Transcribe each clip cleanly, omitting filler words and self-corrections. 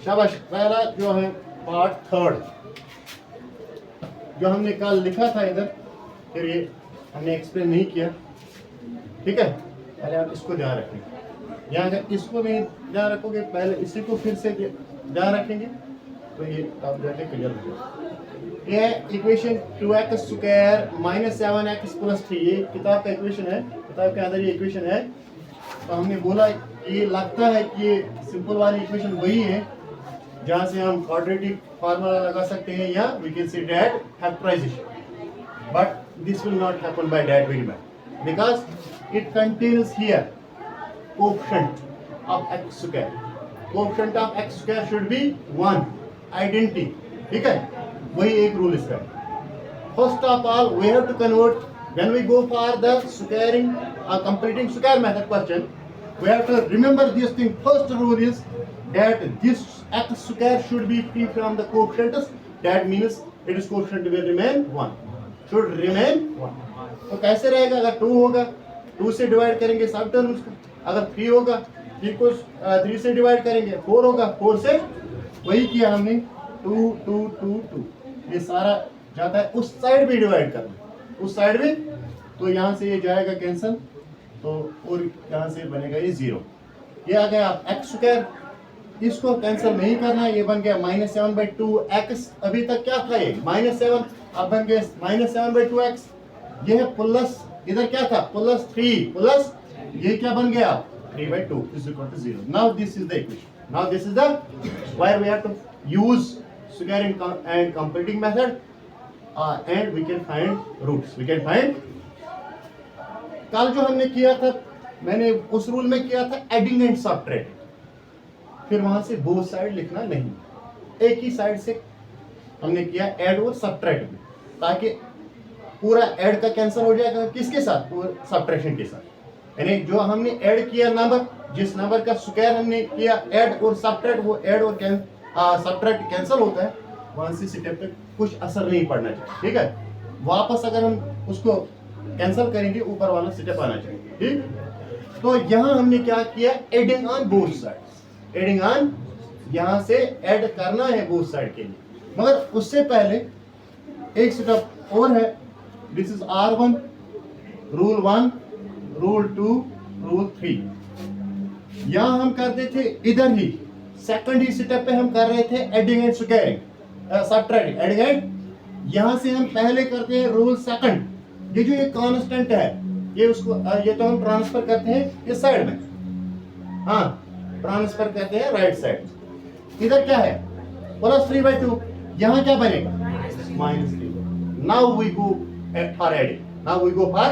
शाबाश। पहला जो है पार्ट थर्ड जो हमने कल लिखा था इधर, फिर ये हमने एक्सप्लेन नहीं किया, ठीक है। पहले आप इसको ध्यान रखेंगे, यहाँ अगर इसको नहीं ध्यान रखोगे, पहले इसी को फिर से ध्यान रखेंगे तो ये आप जाके क्लियर हो जाएगा। ये equation 2x square minus 7x plus 3, ये किताब का इक्वेशन है, किताब के अंदर ये इक्वेशन है। तो हमने बोला ये लगता है कि ये सिंपल वाली इक्वेशन वही है जहाँ से हम क्वाड्रेटिक फार्मूला लगा सकते हैं, या we can say that factorization, but this will not happen by that very much because it contains here coefficient of x square. Coefficient of x square should be 1 identity, ठीक है। वही एक rule इसका। First of all we have to convert when we go for the squaring completing square method question, we have to remember this thing. First rule is that this x square should be free from the coefficients, that means its coefficient will remain 1, should remain 1. तो कैसे रहेगा? अगर 2 होगा 2 से divide करेंगे सब terms को, अगर 3 होगा 3 को 3 से डिवाइड करेंगे, 4 होगा 4 से, वही किया हमने 2 2 2 2, ये सारा जाता है उस साइड भी डिवाइड करना, उस साइड भी, तो यहाँ से ये जाएगा कैंसल, तो और यहाँ से बनेगा ये 0। ये आ गया एक्स स्क्वायर, इसको कैंसिल नहीं करना, ये बन गया -7/2x। अभी तक क्या था ये -7, अब बन गया -7/2x। ये है प्लस, इधर क्या था +3 प्लस ये क्या बन गया 3/2 = 0। Now this is the equation, now this is the where we have to use squaring and completing method and we can find roots, we can find. कल जो हमने किया था, मैंने उस रूल में किया था एडिंग एंड सब्ट्रैक्टिंग, फिर वहां से बोथ साइड लिखना नहीं, एक ही साइड से हमने किया ऐड और सब्ट्रैक्ट, ताकि पूरा ऐड का कैंसिल हो जाएगा किसके साथ, सब्ट्रैक्शन के साथ। यानी जो हमने ऐड किया नंबर, जिस नंबर का स्क्वायर हमने किया ऐड और सब्ट्रैक्ट, वो ऐड और सब्ट्रैक्ट कैंसिल होता है, वहां से स्टेप पे कुछ असर नहीं पड़ना चाहिए, ठीक है। वापस अगर हम उसको कैंसिल करेंगे ऊपर वाला स्टेप आना चाहिए, ठीक। तो यहाँ हमने क्या किया, adding on both sides, adding on, यहाँ से ऐड करना है बोथ साइड के लिए, मगर उससे पहले एक स्टेप और है। This is R1 rule 1 rule 2 rule 3। यहाँ हम करते थे इधर ही सेकंड ही स्टेप पे हम कर रहे थे adding and squaring subtracting, adding and. यहाँ से हम पहले करते हैं रूल सेकंड, ये जो ये कांस्टेंट है, ये उसको ये तो हम ट्रांसफर करते हैं इस साइड में, हाँ ट्रांसफर करते हैं राइट साइड। इधर क्या है +3/2, यहाँ क्या बनेगा -3। Now we go for adding, now we go for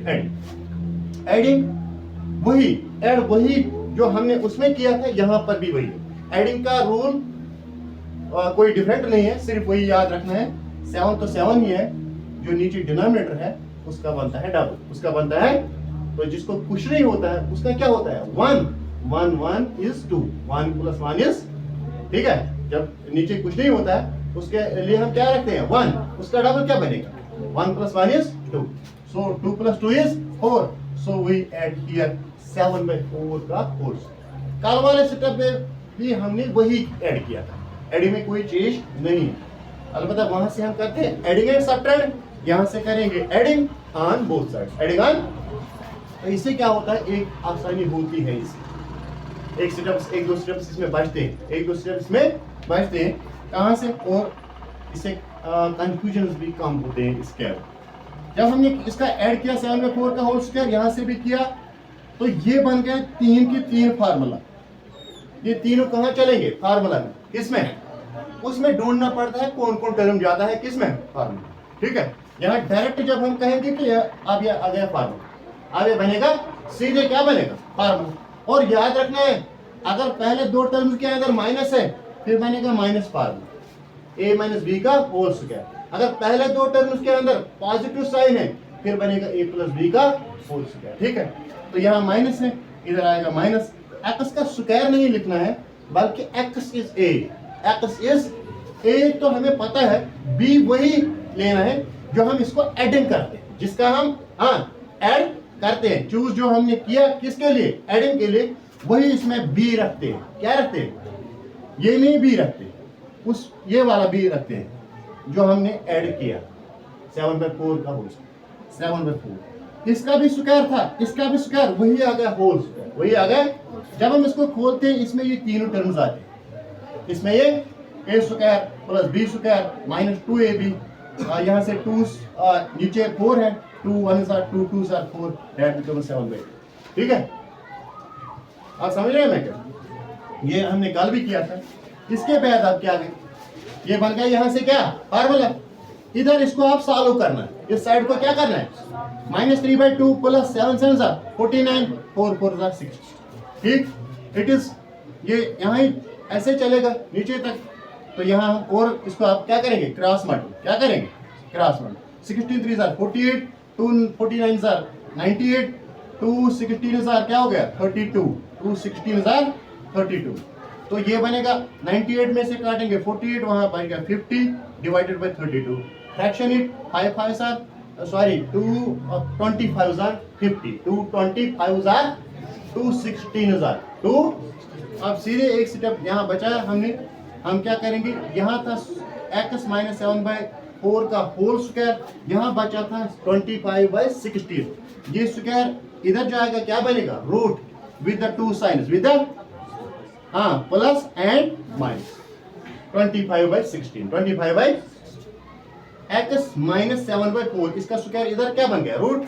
adding. Adding वही ऐड, वही जो हमने उसमें किया था, यहाँ पर भी वही। एडिंग का रूल कोई डिफरेंट नहीं है, सिर्फ वही याद रखना है, 7 तो 7 ही है, जो नीचे डिनोमिनेटर है उसका बनता है डबल, उसका बनता है, तो जिसको कुछ नहीं होता है उसका क्या होता है 1 1 1 is 2, 1 + 1 is, ठीक है। जब नीचे कुछ नहीं होता है उसके लिए हम क्या रखते हैं 1, उसका डबल क्या बनेगा 1 + 1 is 2, so 2 + 2 is 4, so we add here 7/4 का होल। कल वाले सेटअप में भी हमने वही ऐड किया था, एडिंग में कोई चेंज नहीं है, अलबत्ता वहां से हम करते हैं एडिंग एंड सब्ट्रैक्ट, यहाँ से करेंगे adding on both sides, adding on. तो इससे क्या होता है, एक आसानी होती है, इससे एक स्टेप्स, एक दो स्टेप्स इसमें बचते हैं, एक दो स्टेप्स इसमें बचते हैं, कहाँ से, और इससे कंफ्यूजन भी कम होते हैं इसके। जब हमने इसका ऐड किया 7/4 का होल स्क्वायर, यहाँ से भी किया, तो ये बन गया 3 की 3 फार्मूला। ये तीनों कहाँ चलेंगे फार्मूला में, किसमें, उसमें ढूंढना पड़ता है कौन कौन टर्म जाता है किसमें, फार्मूला, ठीक है। यहाँ डायरेक्ट जब हम कहेंगे कि अब ये आ गया फार्मूला, अब ये बनेगा सीधे क्या बनेगा फार्मूला। और याद रखना है, अगर पहले 2 टर्म्स के अंदर माइनस है, फिर बनेगा माइनस फार्मूला, a - b का होल स्क्वायर। अगर पहले 2 टर्म्स के अंदर पॉजिटिव साइन है, फिर बनेगा a + b का होल स्क्वायर, ठीक है। तो यहाँ माइनस है, इधर आएगा माइनस। x का स्क्वायर नहीं लिखना है, बल्कि x is a, x is a, तो हमें पता है b वही लेना है जो हम इसको एडिंग करते हैं, जिसका हम ऐड करते हैं। चूज जो हमने किया किसके लिए, एडिंग के लिए, वही इसमें b रखते हैं। क्या रखते हैं, ये नहीं बी रखते, उस ये वाला बी रखते हैं जो हमने ऐड किया 7/4 का होल, 7/4 इसका भी स्क्वायर था, इसका भी स्क्वायर, वही आ गया होल स्क्वायर, वही आ गया। जब हम इसको खोलते हैं इसमें ये तीनों टर्म्स आते हैं, इसमें ये a square plus b square minus 2ab, यहाँ से 2 नीचे 4 है, 2 1s are 2 2s are 4, that becomes 7/8। ठीक है, आप समझ रहे हैं मैं क्या, ये हमने कल भी किया था। इसके बाद आप क्या करें, ये बन गया यहाँ से क्या फार्मूला, इधर इसको आप सॉल्व करना है, इस साइड को क्या करना है, -3/2 प्लस 7 7 49, 4 4 60। ठीक, इट इज ये यहाँ ही ऐसे चलेगा नीचे तक, तो यहाँ और इसको आप क्या करेंगे, क्रॉस मल्टी, क्या करेंगे क्रॉस मल्टी, 16 3 48, 2 49 98, 2 16 क्या हो गया 32, 2 16 32। तो ये बनेगा 98 में से काटेंगे 48, वहां बनेगा 50 divided by 32, fraction it 5 5 sorry 2 25 50, 2 25 2 16 2। अब सीधे एक स्टेप यहाँ बचा हमने, हम क्या करेंगे, यहाँ था x - 7/4 का होल स्क्वायर, यहाँ बचा था 25/16, ये स्क्वायर इधर जाएगा, क्या बनेगा root with the two signs, with the plus and minus, 25/16, 25 x - 7/4, इसका स्क्वायर इधर क्या बन गया रूट,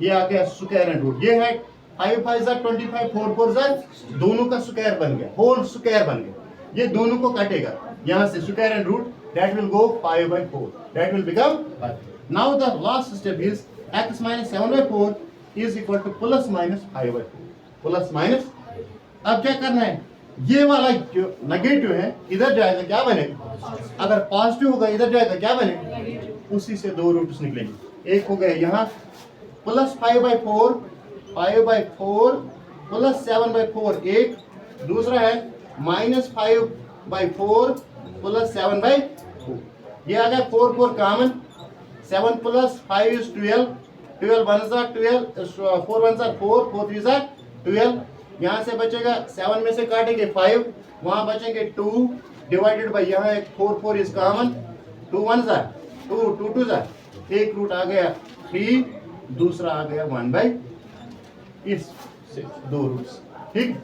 ये आ गया स्क्वायर एंड रूट, ये है 5 5 25, 4 4 दोनों का स्क्वायर बन गया, होल स्क्वायर बन गया, ये दोनों को काटेगा यहाँ से square and root, that will go 5/4, that will become 5। now the last step is x - 7/4 is equal to plus minus 5/4, plus minus. अब क्या करना है, ये वाला जो नेगेटिव है इधर जाएगा, क्या बनेगा, अगर पॉजिटिव होगा इधर जाएगा, क्या बनेगा, उसी से दो रूट्स निकलेंगे, एक हो गया यहाँ प्लस 5/4 प्लस 7/4 एक, दूसरा है -5/4 प्लस 7/4, ये आ गया 4 4 कॉमन, 7 प्लस 5 इज 12, 12 1 12, 4 1 4, 4 3 12, यहाँ से बचेगा 7 में से काटेंगे 5, वहाँ बचेंगे 2 डिवाइडेड बाई यहाँ एक 4 4 इज कॉमन, 2 1 2 2 2 एक रूट आ गया 3, दूसरा आ गया 1/, इस से दो रूट्स। ठीक,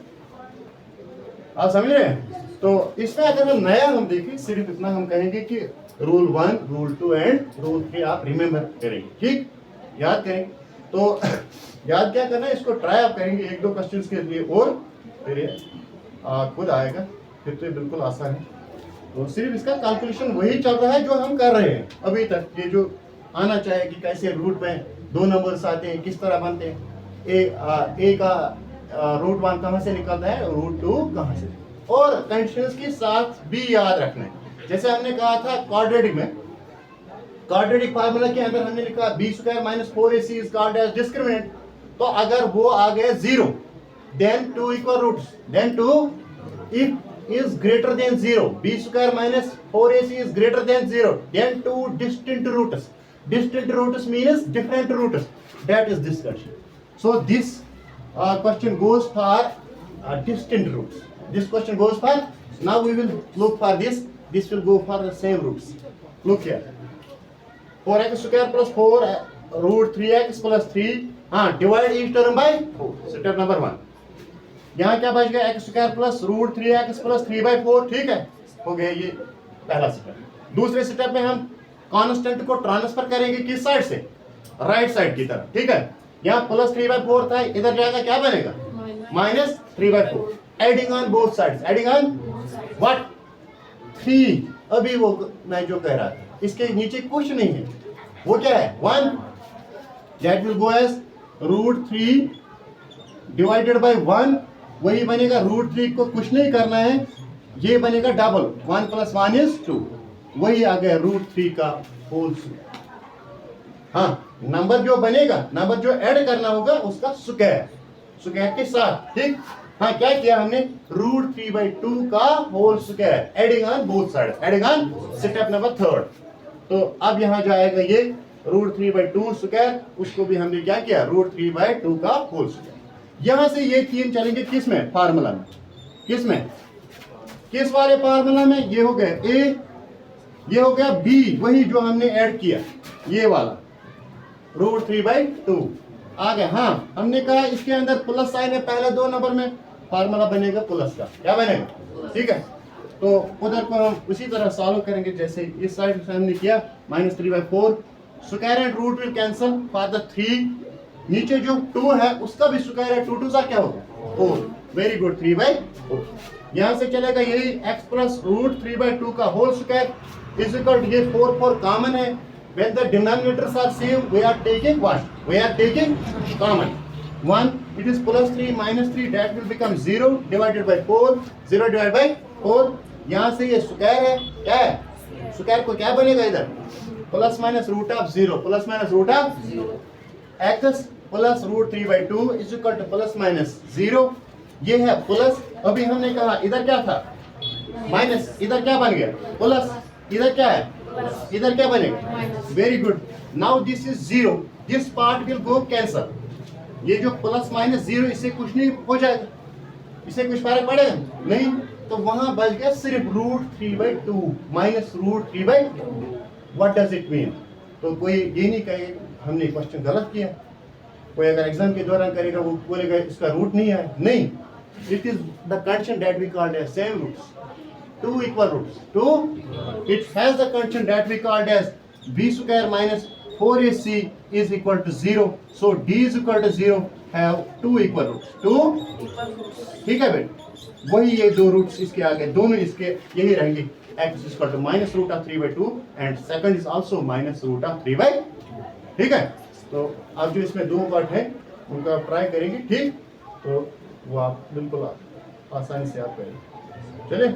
आप समझ रहे हैं। तो इसमें अगर हम नया हम देखें, सिर्फ इतना हम कहेंगे कि रूल 1, रूल 2 एंड रूल 3 आप रिमेंबर करेंगे, ठीक, याद करेंगे। तो याद क्या करना है, इसको ट्राई आप करेंगे 1-2 क्वेश्चंस के लिए, और फिर ये खुद आएगा, फिर तो ये बिल्कुल आसान है। तो सिर्फ इसका कैलकुलेशन वही चल रहा है जो हम कर रहे हैं अभी तक, ये जो आना चाहिए कि कैसे रूट में 2 नंबर्स आते हैं, किस तरह बनते हैं, ए का रूट 1 कहाँ से निकलता है, रूट 2 कहाँ से, और कंडीशंस के साथ भी याद रखना है। जैसे हमने कहा था क्वाड्रेटिक में, क्वाड्रेटिक फार्मूला के अंदर हमने लिखा b² - 4ac is called as discriminant, तो अगर वो आ गया 0, then 2 equal roots, then 2 if is greater than 0, b² - 4ac is greater than 0, then 2 distinct roots, distinct roots means different roots, that is this question. So this question goes for distinct roots, this question goes for, now we will look for this will go for the same roots. Look here, 4x² plus 4 root 3x plus 3, divide each term by 4, step number 1। यहाँ क्या बच गया, x² plus root 3x plus 3/4, ठीक है, हो गया ये पहला स्टेप। दूसरे स्टेप में हम कांस्टेंट को ट्रांसफर करेंगे किस साइड से, राइट साइड की तरफ, ठीक है। यहाँ प्लस 3/4 था, इधर जाएगा क्या बनेगा, -3/4, adding on both sides, adding on what 3, अभी वो मैं जो कह रहा था, इसके नीचे कुछ नहीं है, वो क्या है 1, that will go as √3 divided by 1, वही बनेगा √3 को कुछ नहीं करना है, ये बनेगा डबल, 1 + 1 = 2, वही आ गया √3 का होल स्क्वायर। नंबर जो बनेगा, नंबर जो ऐड करना होगा उसका स्क्वायर के साथ, ठीक। क्या किया हमने, √3/2 का whole square, adding on both side, adding on step number 3। तो अब यहाँ जाएगा ये √3/2 स्क्वायर, उसको भी हमने क्या किया, √3/2 का होल स्क्वायर। यहाँ से ये 3 चलेंगे किस में, फार्मूला में, किस में, किस वाले फार्मूला में? ये हो गया ए, ये हो गया बी, वही जो हमने ऐड किया, ये वाला √3/2 आ गया। हाँ, हमने कहा इसके अंदर प्लस साइन है, पहले 2 नंबर में फार्मूला बनेगा प्लस का, क्या बनेगा? ठीक है, तो उधर को हम उसी तरह सॉल्व करेंगे जैसे इस साइड से हमने किया। -3/4 square and root will cancel for the 3, नीचे जो 2 है उसका भी स्क्वायर है, 2 2 सा क्या होगा 4, वेरी गुड 3/4। यहाँ से चलेगा यही x प्लस √3/2 का whole square is equal to, ये 4 कॉमन है, when the denominators are same we are taking what? We are taking common 1, it is +3 -3, that will become 0 divided by 4, 0 divided by 4। यहाँ से ये स्क्वायर है, क्या है square को क्या बनेगा इधर? Plus minus root of 0, plus minus root of x plus √3/2 is equal to plus minus 0, ये है प्लस। अभी हमने कहा इधर क्या था माइनस, इधर क्या बन गया प्लस, इधर क्या है इधर क्या बनेगा? Very good, now this is 0, this part will go cancel, ये जो प्लस माइनस 0 इससे कुछ नहीं हो जाएगा, इससे कुछ फर्क पड़ेगा नहीं, तो वहां बच गया सिर्फ √3/2 minus √3/2। What does it mean? तो कोई ये नहीं कहे हमने क्वेश्चन गलत किया, कोई अगर एग्जाम के दौरान करेगा वो बोलेगा इसका रूट नहीं आया, नहीं, it is the condition that we called as same roots, 2 equal roots, 2 it has the constant that we called as b² minus 4ac is equal to 0, so d is equal to 0 have 2 equal roots, 2 ठीक है बेटा, वही ये 2 roots इसके आगे दोनों इसके यही रहेंगे, x is equal to -√3/2 and second is also -√3/2, ठीक है। तो अब जो इसमें 2 पार्ट है उनका ट्राई करेंगे, ठीक, तो वो आप बिल्कुल आसानी से आप करेंगे, चलिए।